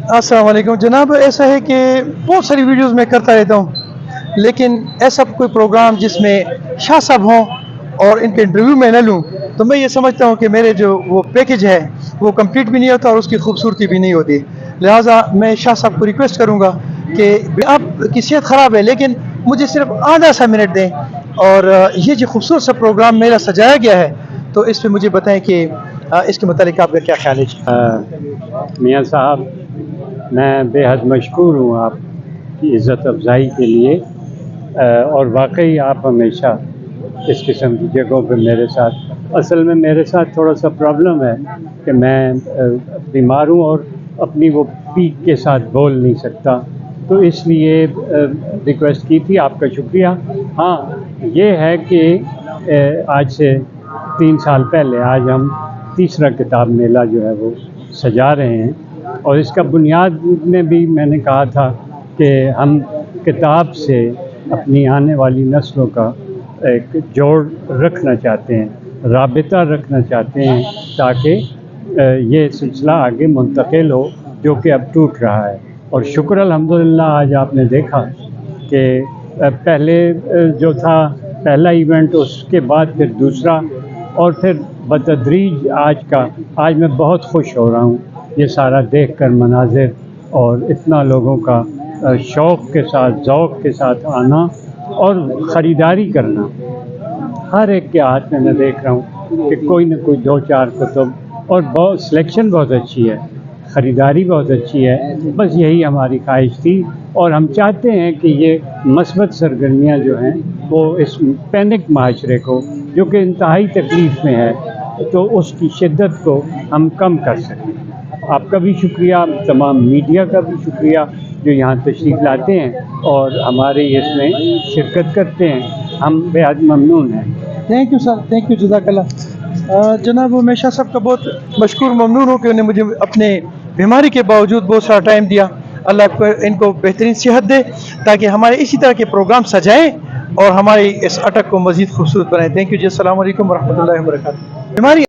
अस्सलाम वालेकुम जनाब। ऐसा है कि बहुत सारी वीडियोस मैं करता रहता हूँ, लेकिन ऐसा कोई प्रोग्राम जिसमें शाह साहब हों और इनके इंटरव्यू में न लूँ, तो मैं ये समझता हूँ कि मेरे जो वो पैकेज है वो कंप्लीट भी नहीं होता और उसकी खूबसूरती भी नहीं होती। लिहाजा मैं शाह साहब को रिक्वेस्ट करूँगा कि आपकी सेहत ख़राब है, लेकिन मुझे सिर्फ आधा सा मिनट दें और ये जो खूबसूरत सा प्रोग्राम मेरा सजाया गया है, तो इस पर मुझे बताएं कि इसके मुतालिक आपका क्या ख्याल है जी। मियाँ साहब, मैं बेहद मशकूर हूँ आपकी इज़्ज़त अफ़ज़ाई के लिए। और वाकई आप हमेशा इस किस्म की जगहों पे मेरे साथ, असल में मेरे साथ थोड़ा सा प्रॉब्लम है कि मैं बीमार हूँ और अपनी वो पीक के साथ बोल नहीं सकता, तो इसलिए रिक्वेस्ट की थी। आपका शुक्रिया। हाँ, ये है कि आज से 3 साल पहले आज हम तीसरा किताब मेला जो है वो सजा रहे हैं, और इसका बुनियाद में भी मैंने कहा था कि हम किताब से अपनी आने वाली नस्लों का एक जोड़ रखना चाहते हैं, राबिता रखना चाहते हैं, ताकि ये सिलसिला आगे मुंतकिल हो जो कि अब टूट रहा है। और शुक्र अल्हम्दुलिल्लाह, आज आपने देखा कि पहले जो था पहला इवेंट, उसके बाद फिर दूसरा, और फिर बतदरीज आज मैं बहुत खुश हो रहा हूँ ये सारा देखकर मनाजिर, और इतना लोगों का शौक़ के साथ, ज़ौक़ के साथ आना और ख़रीदारी करना। हर एक के हाथ में मैं देख रहा हूँ कि कोई न कोई 2-4 कुतुब, और बहुत सिलेक्शन बहुत अच्छी है, ख़रीदारी बहुत अच्छी है। बस यही हमारी ख्वाहिश थी, और हम चाहते हैं कि ये मस्बत सरगर्मियाँ जो हैं वो इस पैनिक माशरे को, जो कि इंतहाई तकलीफ़ में है, तो उसकी शिद्दत को हम कम कर सकें। आपका भी शुक्रिया, तमाम मीडिया का भी शुक्रिया जो यहाँ तशरीफ़ लाते हैं और हमारे इसमें शिरकत करते हैं। हम बेहद ममनून हैं। Thank you sir, thank you, जज़ाकल्लाह। जनाब मैं शाह साहब का बहुत मशकूर ममनून हूँ कि उन्होंने मुझे अपने बीमारी के बावजूद बहुत सारा टाइम दिया। अल्लाह इनको बेहतरीन सेहत दे, ताकि हमारे इसी तरह के प्रोग्राम सजाएँ और हमारी इस अटक को मज़ीद खूबसूरत बनाएँ। थैंक यू जी। अस्सलाम वालेकुम वरहमतुल्लाहि वबरकातुहू। बीमारी